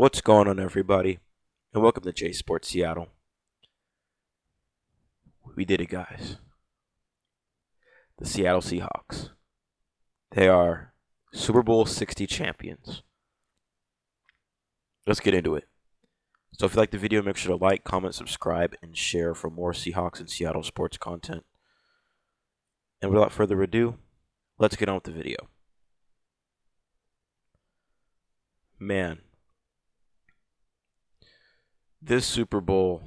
What's going on, everybody? And welcome to J Sports Seattle. We did it, guys. The Seattle Seahawks. They are Super Bowl 60 champions. Let's get into it. So, if you like the video, make sure to like, comment, subscribe, and share for more Seahawks and Seattle sports content. And without further ado, let's get on with the video. Man, this Super Bowl,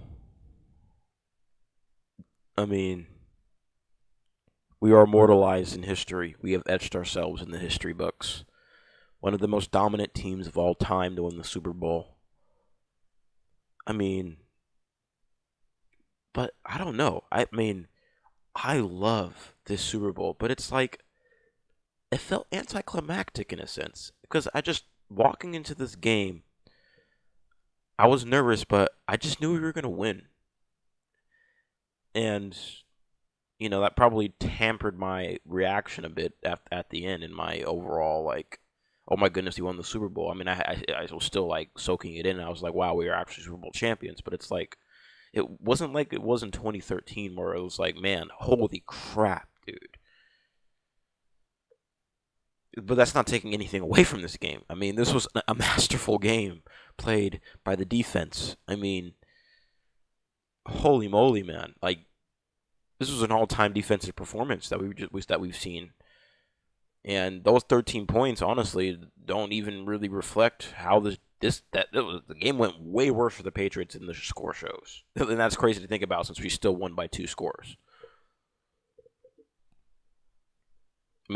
we are immortalized in history. We have etched ourselves in the history books. One of the most dominant teams of all time to win the Super Bowl. But I don't know. I love this Super Bowl, but it's like, it felt anticlimactic in a sense. Because walking into this game, I was nervous, but I just knew we were going to win. And, that probably tampered my reaction a bit at the end and my overall, like, oh my goodness, he won the Super Bowl. I was still, like, soaking it in. I was like, wow, we are actually Super Bowl champions. But it's like, it wasn't like it was in 2013 where it was like, man, holy crap, dude. But that's not taking anything away from this game. This was a masterful game played by the defense. Holy moly, man! Like, this was an all-time defensive performance that we've seen, and those 13 points, honestly, don't even really reflect how the game went way worse for the Patriots than the score shows, and that's crazy to think about since we still won by 2 scores.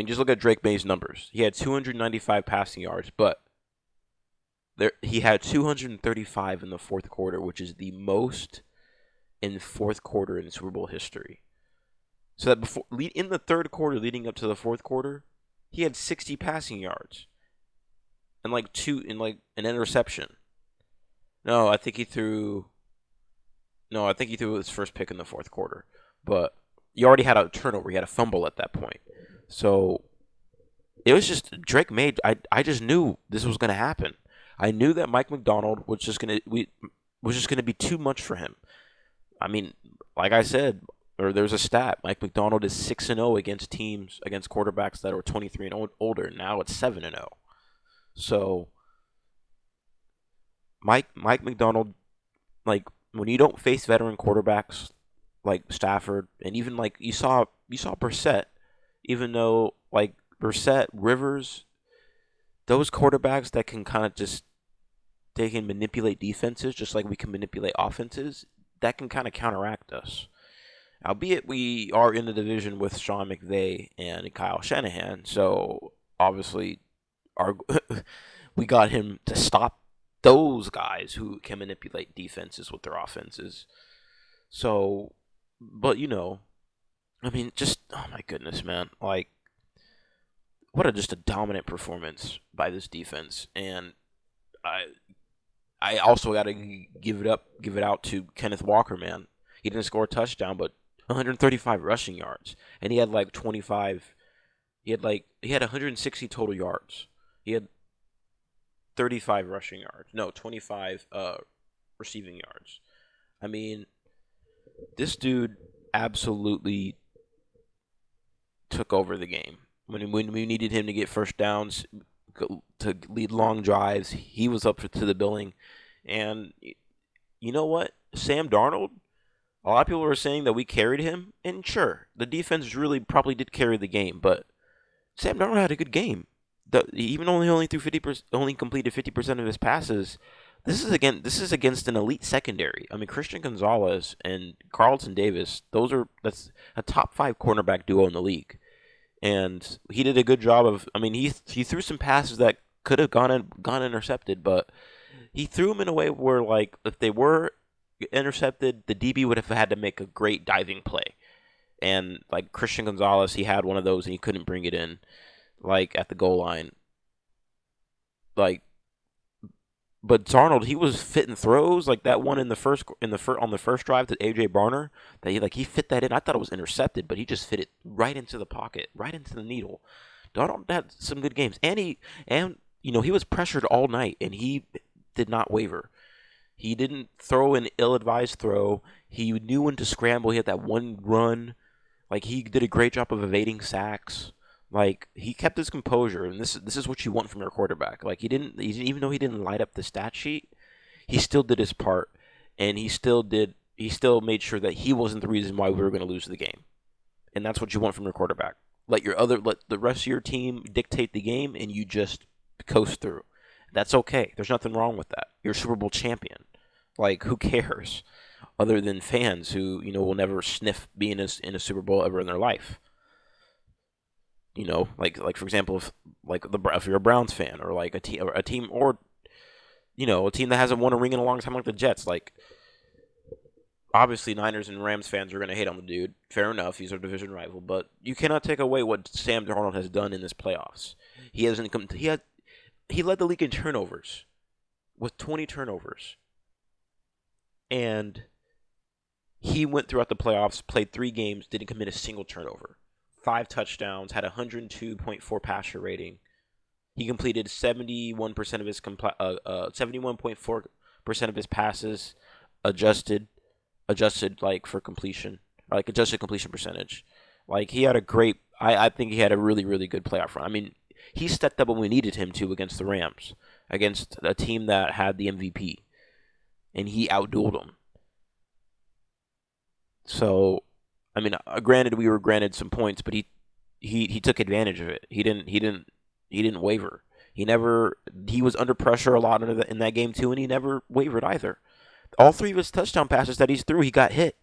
Just look at Drake May's numbers. He had 295 passing yards, but he had 235 in the fourth quarter, which is the most in fourth quarter in Super Bowl history. So that in the third quarter, leading up to the fourth quarter, he had 60 passing yards and an interception. I think he threw his first pick in the fourth quarter, but he already had a turnover. He had a fumble at that point. So it was just Drake May. I just knew this was going to happen. I knew that Mike McDonald was just going to be too much for him. Like I said, or there's a stat. Mike McDonald is 6-0 against quarterbacks that are 23 and older. Now it's 7-0. So Mike McDonald, like, when you don't face veteran quarterbacks like Stafford, and even like you saw Brissett, even though like Brissett, Rivers, those quarterbacks that can kind of they can manipulate defenses just like we can manipulate offenses, that can kind of counteract us. Albeit we are in the division with Sean McVay and Kyle Shanahan, so obviously we got him to stop those guys who can manipulate defenses with their offenses. So, but just, oh my goodness, man. Like, what just a dominant performance by this defense. And I also got to give it out to Kenneth Walker, man. He didn't score a touchdown, but 135 rushing yards. And he had like 25, he had 160 total yards. He had 35 rushing yards. No, 25 receiving yards. This dude absolutely took over the game. When we needed him to get first downs, to lead long drives, he was up to the billing. And you know what? Sam Darnold, a lot of people were saying that we carried him, and sure, the defense really probably did carry the game, but Sam Darnold had a good game. Even only threw 50%, only completed 50% of his passes. This is against an elite secondary. Christian Gonzalez and Carlton Davis, that's a top 5 cornerback duo in the league. And he did a good job of. He threw some passes that could have gone intercepted, but he threw them in a way where, like, if they were intercepted, the DB would have had to make a great diving play. And like Christian Gonzalez, he had one of those and he couldn't bring it in, like at the goal line. But Darnold, he was fitting throws like that one on the first drive to AJ Barner that he fit that in. I thought it was intercepted, but he just fit it right into the pocket, right into the needle. Darnold had some good games, and he was pressured all night, and he did not waver. He didn't throw an ill-advised throw. He knew when to scramble. He had that one run. Like, he did a great job of evading sacks. Like, he kept his composure, and this is what you want from your quarterback. Like, even though he didn't light up the stat sheet, he still did his part, and he still made sure that he wasn't the reason why we were going to lose the game. And that's what you want from your quarterback. Let the rest of your team dictate the game, and you just coast through. That's okay. There's nothing wrong with that. You're a Super Bowl champion. Like, who cares? Other than fans who, will never sniff being in a Super Bowl ever in their life. Like for example, if you're a Browns fan, or like a team, a team that hasn't won a ring in a long time, like the Jets. Like, obviously, Niners and Rams fans are going to hate on the dude. Fair enough, he's our division rival, but you cannot take away what Sam Darnold has done in this playoffs. He led the league in turnovers with 20 turnovers, and he went throughout the playoffs, played 3 games, didn't commit a single turnover. 5 touchdowns, had a 102.4 passer rating. He completed 71.4% of his passes, adjusted like for completion, or like adjusted completion percentage. Like, he had I think he had a really, really good playoff run. I mean, he stepped up when we needed him to against the Rams, against a team that had the MVP, and he outdueled them. So, I mean, granted, we were granted some points, but he took advantage of it. He didn't waver. He was under pressure a lot in that game too, and he never wavered either. All 3 of his touchdown passes that he threw, he got hit.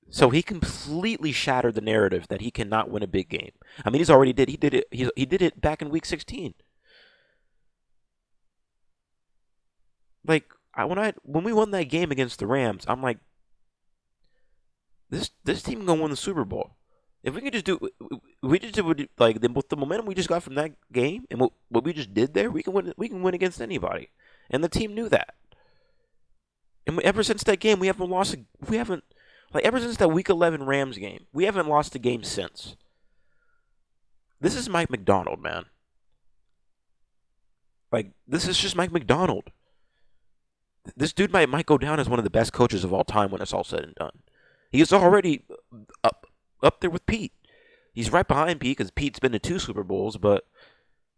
So he completely shattered the narrative that he cannot win a big game. I mean, he did it back in week 16. Like, when we won that game against the Rams, I'm like, this team gonna win the Super Bowl. If we could just with the momentum we just got from that game and what we just did there, we can win. We can win against anybody, and the team knew that. And ever since that game, we haven't lost. Ever since that Week 11 Rams game, we haven't lost a game since. This is Mike Macdonald, man. Like, this is just Mike Macdonald. This dude might go down as one of the best coaches of all time when it's all said and done. He is already up there with Pete. He's right behind Pete because Pete's been to 2 Super Bowls, but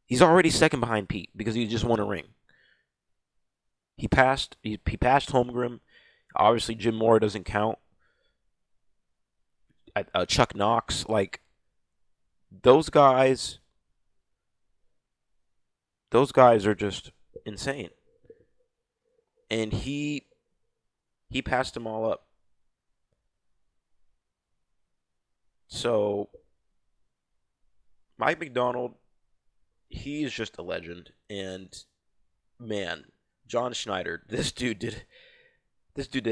he's already second behind Pete because he just won a ring. He passed Holmgren. Obviously, Jim Moore doesn't count. Chuck Knox, like, those guys are just insane. And he passed them all up. So, Mike Macdonald, he is just a legend. And, man, John Schneider, this dude did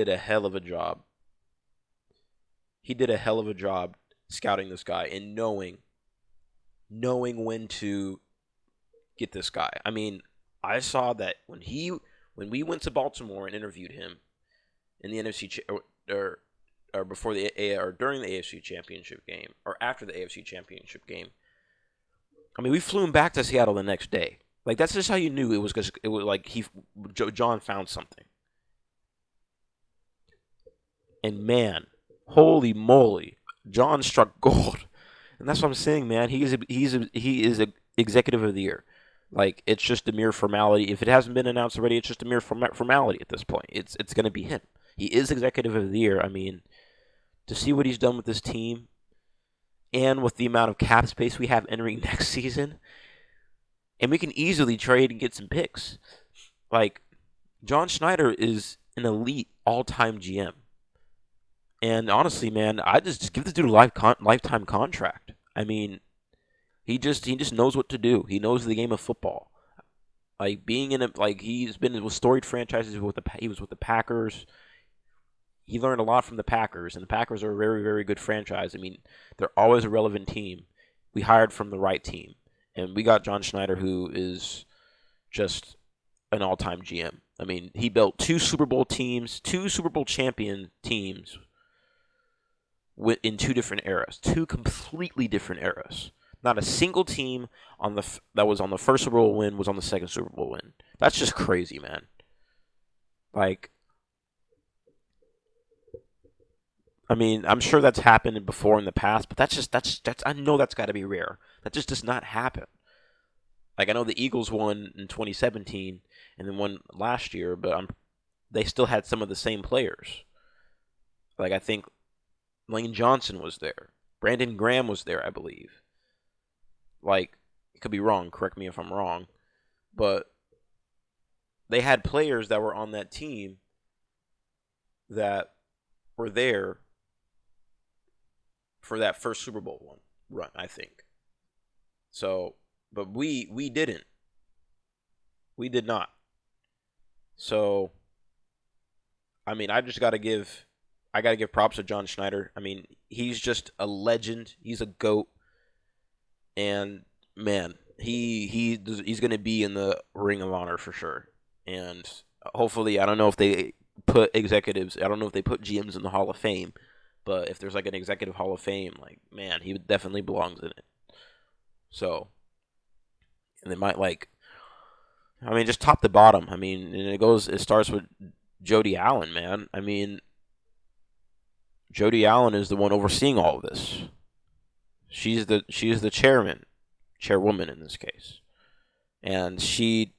a hell of a job. He did a hell of a job scouting this guy and knowing when to get this guy. I mean, I saw that when we went to Baltimore and interviewed him in the NFC or before or during the AFC Championship game, or after the AFC Championship game. I mean, we flew him back to Seattle the next day. Like, that's just how you knew it was, because it was like John found something. And man, holy moly, John struck gold. And that's what I'm saying, man. He is a executive of the year. Like, it's just a mere formality. If it hasn't been announced already, it's just a mere formality at this point. It's going to be him. He is executive of the year. I mean, to see what he's done with this team, and with the amount of cap space we have entering next season, and we can easily trade and get some picks. Like, John Schneider is an elite all-time GM. And honestly, man, I just give this dude a lifetime contract. I mean, he just knows what to do. He knows the game of football. Like, he's been with storied franchises. He was with the Packers. He learned a lot from the Packers, and the Packers are a very, very good franchise. I mean, they're always a relevant team. We hired from the right team, and we got John Schneider, who is just an all-time GM. I mean, he built 2 Super Bowl champion teams in 2 different eras, 2 completely different eras. Not a single team that was on the first Super Bowl win was on the second Super Bowl win. That's just crazy, man. Like, I mean, I'm sure that's happened before in the past, but that's I know that's got to be rare. That just does not happen. Like, I know the Eagles won in 2017 and then won last year, but they still had some of the same players. Like, I think Lane Johnson was there. Brandon Graham was there, I believe. Like, it could be wrong. Correct me if I'm wrong. But they had players that were on that team that were there for that first Super Bowl run, I think. So, but we didn't. We did not. So, I mean, I gotta give props to John Schneider. I mean, he's just a legend. He's a goat, and man, he's gonna be in the Ring of Honor for sure. And hopefully, I don't know if they put executives. I don't know if they put GMs in the Hall of Fame, but if there's like an executive Hall of Fame, like man, he definitely belongs in it. So, and they might like, I mean, just top to bottom. I mean, and it starts with Jody Allen, man. I mean, Jody Allen is the one overseeing all of this. She is the chairwoman in this case, and she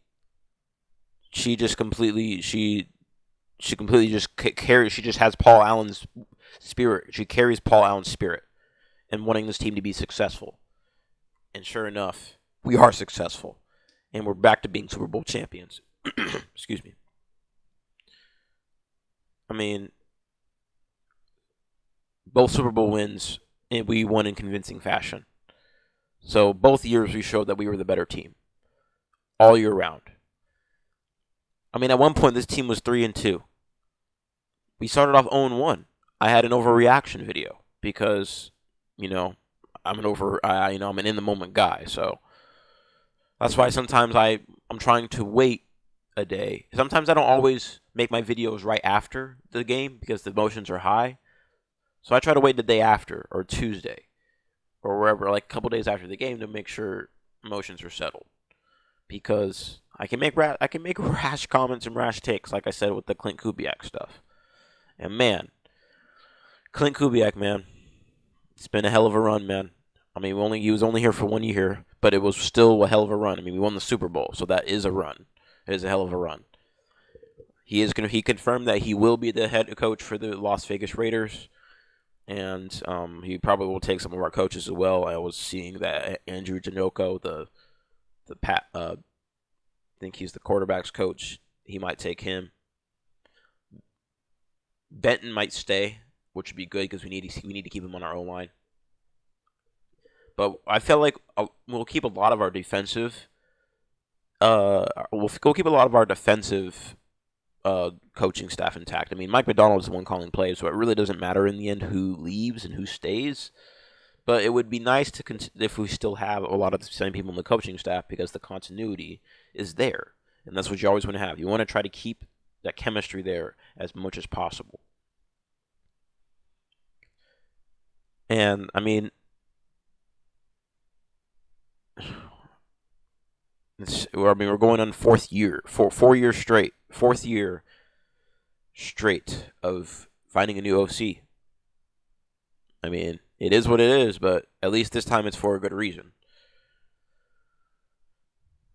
just completely she completely just carries. She just has Paul Allen's spirit. She carries Paul Allen's spirit and wanting this team to be successful. And sure enough, we are successful, and we're back to being Super Bowl champions. Excuse me. I mean, both Super Bowl wins, and we won in convincing fashion. So both years we showed that we were the better team all year round. I mean, at one point this team was 3-2. We started off 0-1. I had an overreaction video because, you know, I'm an in the moment guy. So that's why sometimes I'm trying to wait a day. Sometimes I don't always make my videos right after the game because the emotions are high. So I try to wait the day after or Tuesday or wherever, like a couple days after the game to make sure emotions are settled. Because I can make rash comments and rash takes, like I said with the Clint Kubiak stuff. And man, Clint Kubiak, man, it's been a hell of a run, man. I mean, he was only here for 1 year, but it was still a hell of a run. I mean, we won the Super Bowl, so that is a run. It is a hell of a run. He confirmed that he will be the head coach for the Las Vegas Raiders, and he probably will take some of our coaches as well. I was seeing that Andrew Janoko, I think he's the quarterback's coach. He might take him. Benton might stay, which would be good because we need to keep him on our O line. But I feel like we'll keep a lot of our defensive. We'll keep a lot of our defensive coaching staff intact. I mean, Mike McDonald is the one calling plays, so it really doesn't matter in the end who leaves and who stays. But it would be nice if we still have a lot of the same people in the coaching staff because the continuity is there, and that's what you always want to have. You want to try to keep that chemistry there as much as possible. And I mean, we're going on four years straight, fourth year straight of finding a new OC. I mean, it is what it is, but at least this time it's for a good reason.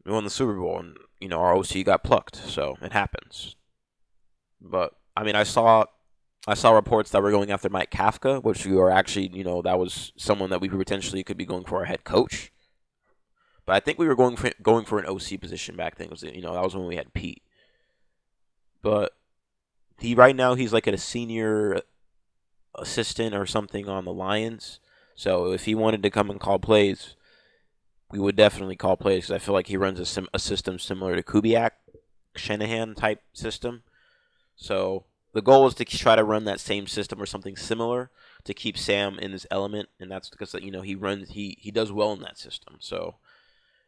We won the Super Bowl, and our OC got plucked, so it happens. But I mean, I saw reports that we're going after Mike Kafka, which we are actually, that was someone that we potentially could be going for our head coach. But I think we were going for an OC position back then. That was when we had Pete. But right now he's like a senior assistant or something on the Lions. So if he wanted to come and call plays, we would definitely call plays because I feel like he runs a system similar to Kubiak, Shanahan type system. So the goal is to try to run that same system or something similar to keep Sam in his element, and that's because he does well in that system. So.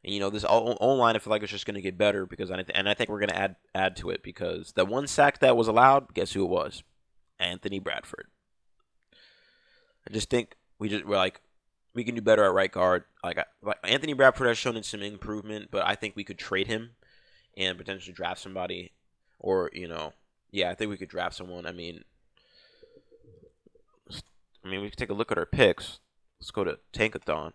And this O-line, I feel like it's just going to get better because I think we're going to add to it because the one sack that was allowed, guess who it was? Anthony Bradford. I just think we're like We can do better at right guard. Like Anthony Bradford has shown some improvement, but I think we could trade him and potentially draft somebody, or yeah, I think we could draft someone. I mean, we can take a look at our picks. Let's go to Tankathon.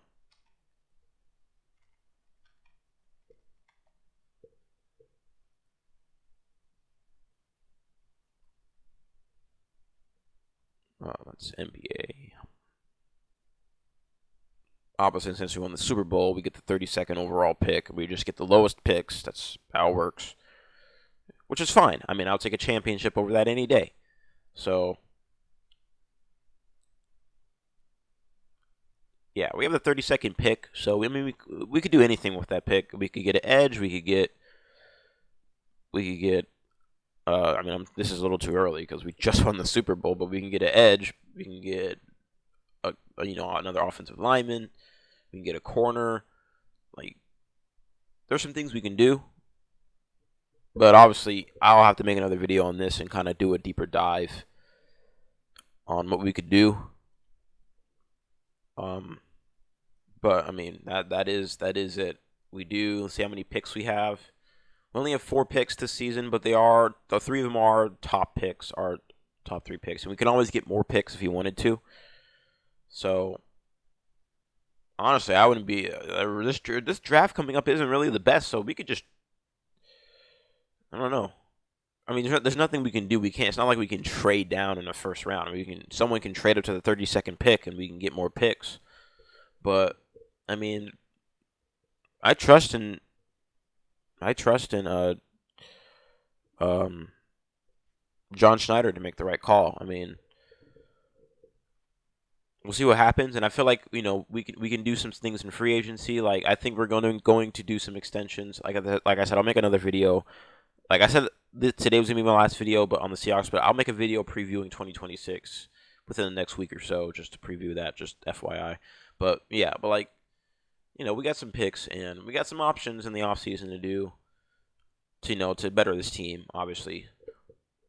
That's NBA. Obviously, since we won the Super Bowl, we get the 32nd overall pick. We just get the lowest picks. That's how it works, which is fine. I mean, I'll take a championship over that any day. So, yeah, we have the 32nd pick. So, I mean, we could do anything with that pick. We could get an edge. We could get. This is a little too early because we just won the Super Bowl, but we can get an edge. We can get another offensive lineman. We can get a corner. Like, there's some things we can do, but obviously, I'll have to make another video on this and kind of do a deeper dive on what we could do. Um, but I mean that is it. We do. Let's see how many picks we have. We only have 4 picks this season, but the 3 of them are top picks, our top 3 picks, and we can always get more picks if you wanted to. So honestly, I wouldn't be this draft coming up isn't really the best, so we could just I don't know. I mean, there's nothing we can do. We can't. It's not like we can trade down in the first round. Someone can trade up to the 32nd pick, and we can get more picks. But I mean, I trust in um John Schneider to make the right call. I mean, we'll see what happens, and I feel like we can do some things in free agency. Like I think we're going to do some extensions. Like I said, I'll make another video. Like I said, today was gonna be my last video, but on the Seahawks. But I'll make a video previewing 2026 within the next week or so, just to preview that. Just FYI. But yeah, but like we got some picks and we got some options in the offseason to do to better this team. Obviously,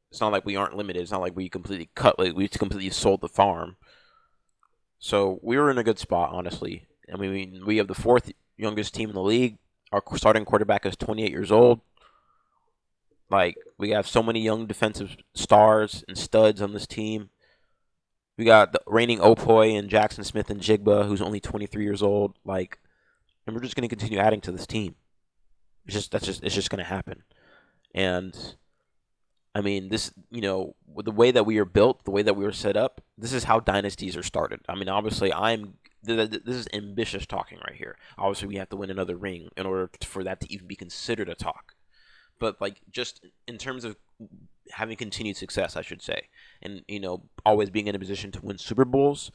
it's not like we aren't limited. It's not like we completely sold the farm. So we were in a good spot, honestly. I mean, we have the 4th youngest team in the league. Our starting quarterback is 28 years old. Like, we have so many young defensive stars and studs on this team. We got the reigning Opoy and Jackson Smith and Jigba, who's only 23 years old. Like, and we're just going to continue adding to this team. It's just going to happen. And I mean, with the way that we are built, the way that we are set up, this is how dynasties are started. I mean, obviously, this is ambitious talking right here. Obviously, we have to win another ring in order for that to even be considered a talk. But like, just in terms of having continued success, I should say, and always being in a position to win Super Bowls,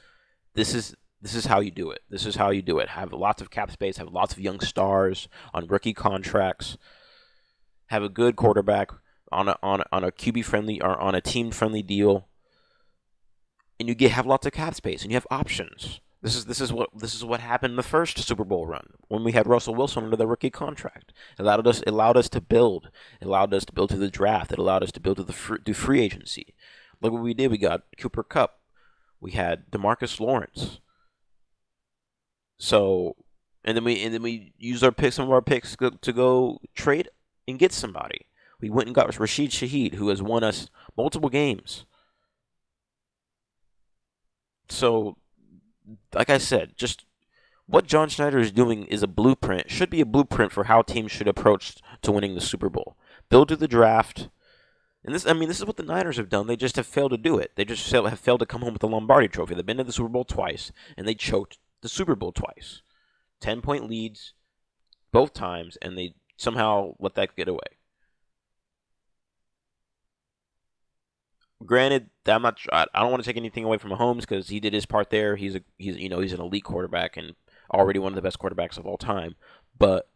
this is how you do it. This is how you do it. Have lots of cap space. Have lots of young stars on rookie contracts. Have a good quarterback on a QB friendly or on a team friendly deal, and have lots of cap space and you have options. This is what happened in the first Super Bowl run when we had Russell Wilson under the rookie contract. It allowed us to build. It allowed us to build to the draft. It allowed us to build to free agency. Look what we did. We got Cooper Kupp. We had DeMarcus Lawrence. So, and then we used some of our picks to go trade and get somebody. We went and got Rashid Shaheed, who has won us multiple games. So, like I said, just what John Schneider is doing is should be a blueprint for how teams should approach to winning the Super Bowl. Build to the draft. And this is what the Niners have done. They just have failed to do it. They just have failed to come home with the Lombardi Trophy. They've been to the Super Bowl twice, and they choked the Super Bowl twice. 10-point leads both times, and they somehow let that get away. Granted, I don't want to take anything away from Mahomes because he did his part there. He's an elite quarterback and already one of the best quarterbacks of all time. But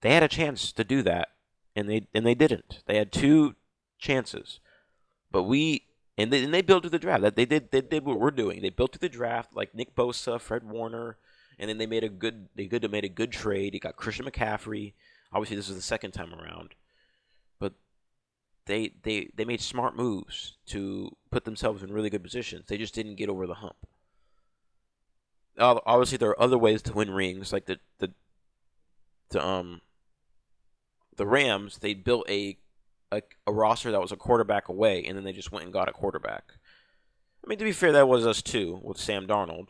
they had a chance to do that, and they didn't. They had 2 chances, but they built to the draft. That they did what we're doing. They built to the draft like Nick Bosa, Fred Warner, and then they made a good trade. They got Christian McCaffrey. Obviously, this is the second time around. They made smart moves to put themselves in really good positions. They just didn't get over the hump. obviously there are other ways to win rings, like the the Rams. They built a roster that was a quarterback away, and then they just went and got a quarterback. I mean, to be fair, that was us too with Sam Darnold,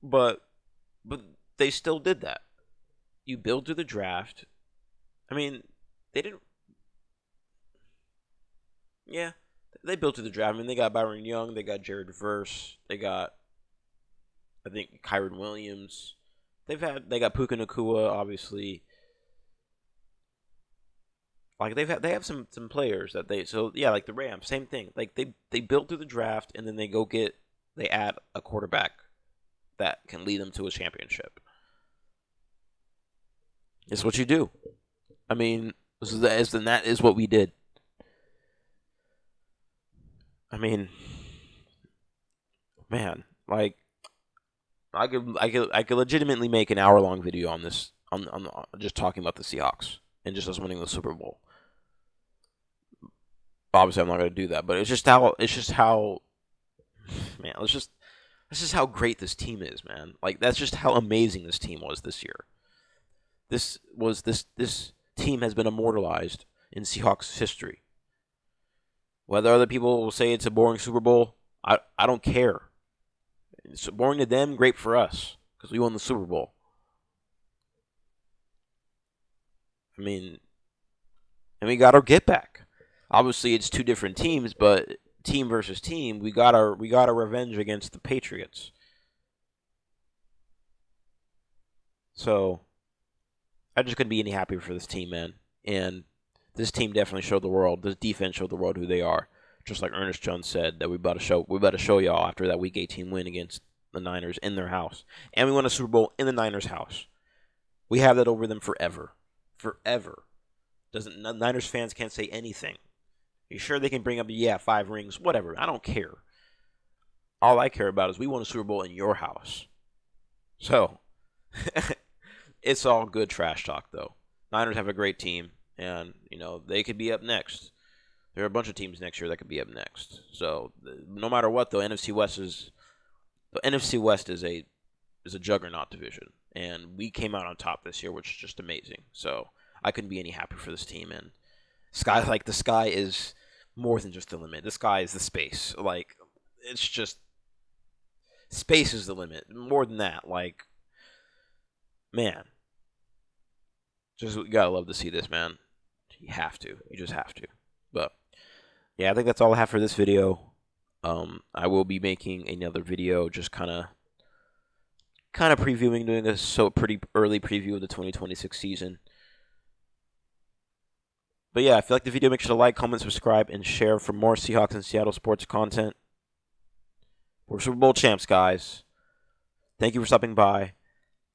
but they still did that. You build through the draft. I mean, they didn't. Yeah, they built through the draft. I mean, they got Byron Young, they got Jared Verse, they got, I think, Kyron Williams. They got Puka Nakua, obviously. Like they have some players that they, so yeah, like the Rams, same thing. Like they built through the draft, and then they add a quarterback that can lead them to a championship. It's what you do. I mean, that is what we did. I mean, man, like I could legitimately make an hour-long video on this, on just talking about the Seahawks and just us winning the Super Bowl. Obviously, I'm not going to do that, but it's just how man, it's just how great this team is, man. Like that's just how amazing this team was this year. This team has been immortalized in Seahawks history. Whether other people will say it's a boring Super Bowl, I don't care. It's boring to them, great for us because we won the Super Bowl. I mean, and we got our get back. Obviously, it's two different teams, but team versus team, we got our revenge against the Patriots. So I just couldn't be any happier for this team, man. And this team definitely showed the world. This defense showed the world who they are. Just like Ernest Jones said, that we about to show y'all after that Week 18 win against the Niners in their house, and we won a Super Bowl in the Niners' house. We have that over them forever, forever. Doesn't Niners fans can't say anything. You sure they can bring up 5 rings, whatever. I don't care. All I care about is we won a Super Bowl in your house. So it's all good trash talk though. Niners have a great team, and they could be up next. There are a bunch of teams next year that could be up next. So no matter what, though, the NFC West is a juggernaut division, and we came out on top this year, which is just amazing. So I couldn't be any happier for this team. And the sky is more than just the limit. The sky is the space. Like it's just space is the limit. More than that, like man, just you gotta love to see this, man. You have to. You just have to. But yeah, I think that's all I have for this video. I will be making another video, just kind of previewing, doing a pretty early preview of the 2026 season. But yeah, if you like the video, make sure to like, comment, subscribe, and share for more Seahawks and Seattle sports content. We're Super Bowl champs, guys. Thank you for stopping by.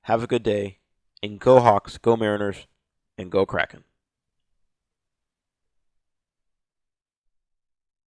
Have a good day, and go Hawks, go Mariners, and go Kraken.